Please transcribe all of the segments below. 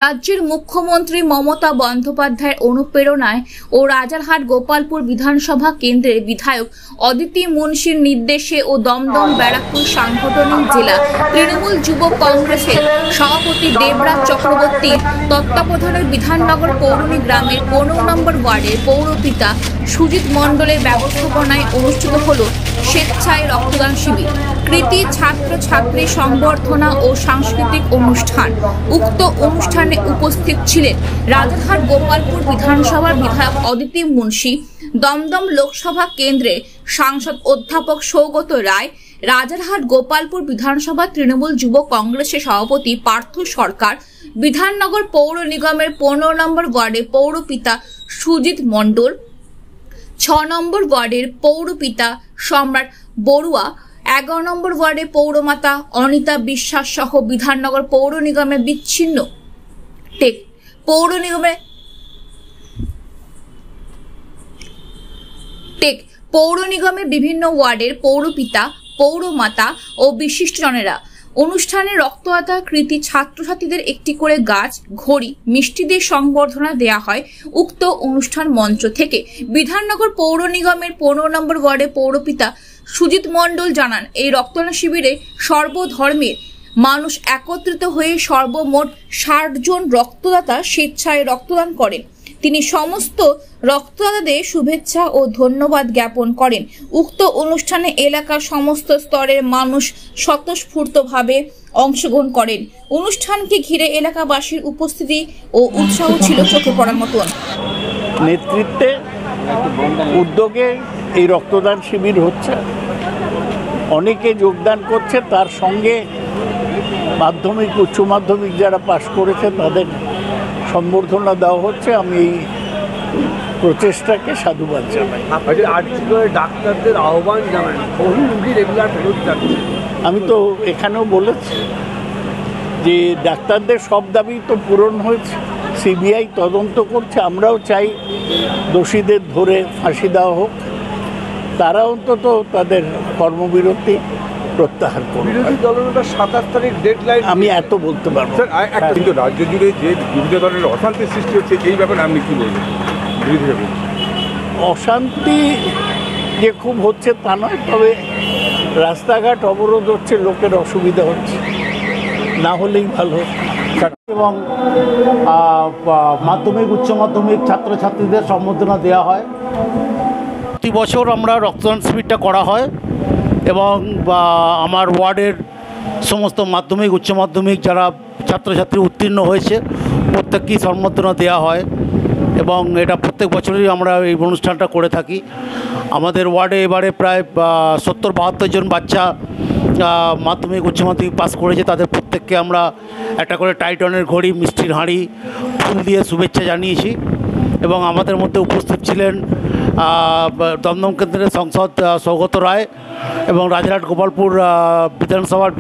রাজ্যের মুখ্যমন্ত্রী মমতা বন্দ্যোপাধ্যায়ের অনুপ্রেরণায় ও রাজারহাট গোপালপুর বিধানসভা কেন্দ্রের বিধায়ক অদিতি মুন্সির নির্দেশে ও দমদম ব্যারাকপুর সাংগঠনিক জেলা তৃণমূল যুব কংগ্রেসের সভাপতি দেবরাজ চক্রবর্তীর তত্ত্বাবধানে বিধাননগর পৌরনী গ্রামের 15 নম্বর ওয়ার্ডের পৌরপিতা সুজিত মণ্ডলের ব্যবস্থাপনায় অনুষ্ঠিত হল স্বেচ্ছায় রক্তদান শিবির, কৃতি ছাত্র ছাত্রী সংবর্ধনা ও সাংস্কৃতিক অনুষ্ঠান। উক্ত অনুষ্ঠানে উপস্থিত ছিলেন রাজারহাট গোপালপুর বিধানসভার বিধায়ক অদিতি মুন্সি, দমদম লোকসভা কেন্দ্রের সাংসদ অধ্যাপক সৌগত রায়, রাজারহাট গোপালপুর বিধানসভা তৃণমূল যুব কংগ্রেসের সভাপতি পার্থ সরকার, বিধাননগর পৌর নিগমের 15 নম্বর ওয়ার্ডের পৌরপিতা সুজিত মণ্ডল, 6 নম্বর ওয়ার্ডের পৌরপিতা সম্রাট বড়ুয়া, 11 নম্বর ওয়ার্ডে পৌরমাতা অনিতা বিশ্বাস সহ বিধাননগর পৌর নিগমের বিচ্ছিন্ন পৌর নিগমের বিভিন্ন ওয়ার্ডের পৌরপিতা, পৌরমাতা ও বিশিষ্টজনেরা। অনুষ্ঠানে রক্তদাতা কৃতি ছাত্রছাত্রীদের একটি করে গাছ, ঘড়ি, মিষ্টি দিয়ে সংবর্ধনা দেয়া হয়। উক্ত অনুষ্ঠান মঞ্চ থেকে বিধাননগর পৌর নিগমের 15 নম্বর ওয়ার্ডের পৌরপিতা সুজিত মণ্ডল জানান, এই রক্তদান শিবিরে সর্বধর্মের মানুষ একত্রিত হয়ে সর্বমোট 60 জন রক্তদাতা স্বেচ্ছায় রক্তদান করেন। তিনি সমস্ত রক্তদাতাদের শুভেচ্ছা ও ধন্যবাদ জ্ঞাপন করেন। উক্ত অনুষ্ঠানে এলাকার সমস্ত স্তরের মানুষ স্বতঃস্ফূর্তভাবে অংশগ্রহণ করেন। অনুষ্ঠানকে ঘিরে এলাকাবাসীর উপস্থিতি ও উৎসাহ ছিল চোখে পড়ার মতন। নেতৃত্বে উদ্যোগে এই রক্তদান শিবির হচ্ছে, অনেকে যোগদান করছে, তার সঙ্গে মাধ্যমিক উচ্চ মাধ্যমিক যারা পাশ করেছে তাদের সম্বর্ধনা দেওয়া হচ্ছে। আমি এই প্রচেষ্টাকে সাধুবাদ জানাই। ডাক্তারদের আহ্বান জানান, রেগুলার ফেরত যাচ্ছে। আমি তো এখানেও বলেছি যে ডাক্তারদের সব দাবি তো পূরণ হয়েছে, সিবিআই তদন্ত করছে, আমরাও চাই দোষীদের ধরে ফাঁসি দেওয়া হোক, তারা অন্তত তাদের কর্মবিরতি প্রত্যাহার করবে। বিরোধী দলনেতা 27 তারিখ ডেডলাইন, আমি এত বলতে পারবো। কিন্তু রাজ্য জুড়ে যে বিভিন্ন ধরনের অশান্তি সৃষ্টি হচ্ছে, এই ব্যাপারে আপনি কি বলবেন? অশান্তি যে খুব হচ্ছে তা নয়, তবে রাস্তাঘাট অবরোধ হচ্ছে, লোকের অসুবিধা হচ্ছে, না হলেই ভালো। এবং মাধ্যমিক উচ্চ মাধ্যমিক ছাত্রছাত্রীদের সম্বর্ধনা দেওয়া হয়। প্রতি বছর আমরা রক্তদান শিবিরটা করা হয় এবং আমার ওয়ার্ডের সমস্ত মাধ্যমিক উচ্চ মাধ্যমিক যারা ছাত্রছাত্রী উত্তীর্ণ হয়েছে প্রত্যেককেই সম্বর্ধনা দেওয়া হয় এবং এটা প্রত্যেক বছরই আমরা এই অনুষ্ঠানটা করে থাকি। আমাদের ওয়ার্ডে এবারে প্রায় 70-72 জন বাচ্চা মাধ্যমিক উচ্চ মাধ্যমিক পাস করেছে, তাদের প্রত্যেককে আমরা একটা করে টাইটনের ঘড়ি, মিষ্টির হাঁড়ি, ফুল দিয়ে শুভেচ্ছা জানিয়েছি। এবং আমাদের মধ্যে উপস্থিত ছিলেন দমদম কেন্দ্রের সাংসদ সৌগত রায় এবং রাজারহাট গোপালপুর বিধানসভার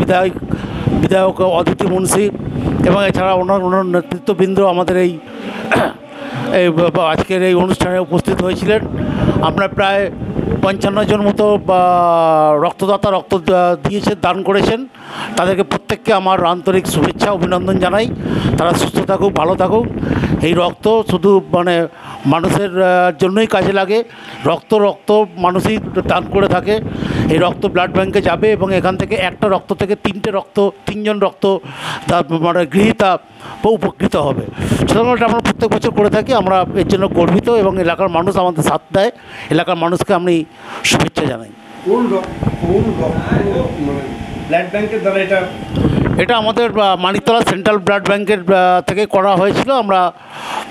বিধায়ক অদিতি মুন্সি এবং এছাড়া ওনার নেতৃত্ববৃন্দ আমাদের এই আজকের এই অনুষ্ঠানে উপস্থিত হয়েছিলেন। আমরা প্রায় 55 জন মতো রক্তদাতা রক্ত দিয়েছে, দান করেছেন। তাদেরকে প্রত্যেককে আমার আন্তরিক শুভেচ্ছা অভিনন্দন জানাই। তারা সুস্থ থাকুক, ভালো থাকুক। এই রক্ত শুধু মানুষের জন্যই কাজে লাগে। রক্ত মানুষই দান করে থাকে। এই রক্ত ব্লাড ব্যাঙ্কে যাবে এবং এখান থেকে একটা রক্ত থেকে 3জন রক্ত গৃহীতা উপকৃত হবে। সুতরাং এটা আমরা প্রত্যেক বছর করে থাকি। আমরা এর জন্য গর্বিত এবং এলাকার মানুষ আমাদের সাথ দেয়। এলাকার মানুষকে আমি শুভেচ্ছা জানাই। ব্লাড ব্যাংকের দ্বারা এটা আমাদের মানিকতলা সেন্ট্রাল ব্লাড ব্যাংকের থেকে করা হয়েছিল। আমরা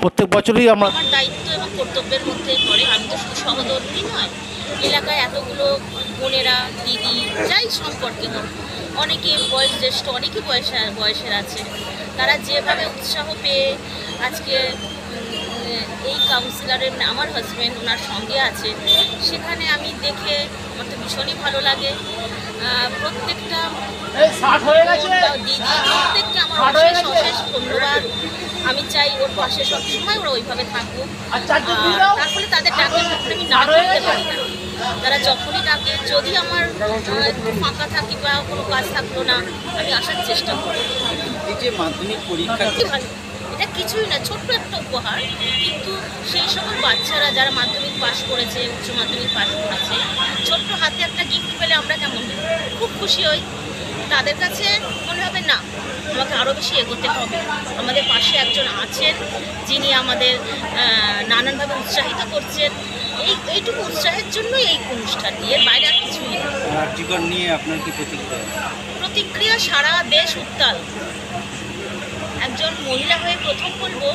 প্রত্যেক বছরই আমার দায়িত্ব এবং কর্তব্যের মধ্যেই পড়ে। আমি তো শুধু সহধর্মী নয়, এলাকায় এতগুলো বোনেরা, দিদি, যাই সম্পর্কে হোক, অনেকে জ্যেষ্ঠ, অনেকেই বয়সের আছে। তারা যেভাবে উৎসাহ পেয়ে আজকে এই কাউন্সিলরের আমার হাজব্যান্ড ওনার সঙ্গে আছে, সেখানে আমি দেখে আমার তো ভীষণই ভালো লাগে। প্রত্যেকটা দিদি, প্রত্যেককে আমার অশেষ ধন্যবাদ। আমি চাই ওর পাশে সবসময় ওরা ওইভাবে থাকুক। তার ফলে তাদের ডাকে আমি না করতে পারি না। তারা যখনই ডাকে, যদি আমার ফাঁকা থাকি বা কোনো কাজ থাকলো না, আমি আসার চেষ্টা করি। এই যে মাধ্যমিক পরীক্ষা, এটা এটা কিছুই না, ছোট্ট একটা উপহার, কিন্তু সেই সকল বাচ্চারা যারা মাধ্যমিক পাশ করেছে, উচ্চ মাধ্যমিক পাশ করেছে, ছোট্ট হাতে একটা গিফট পেলে আমরা কেমন খুব খুশি হই। তাদের কাছে মনে হবে না, আমাকে আরও বেশি এগোতে হবে, আমাদের পাশে একজন আছেন যিনি আমাদের নানানভাবে উৎসাহিত করছেন। এইটুকু উৎসাহের জন্যই এই অনুষ্ঠানটি, এর বাইরে আর কিছুই নেই। জীবন নিয়ে আপনার কি প্রতিক্রিয়া? সারা দেশ উত্তাল। একজন মহিলা হয়ে প্রথম বলবো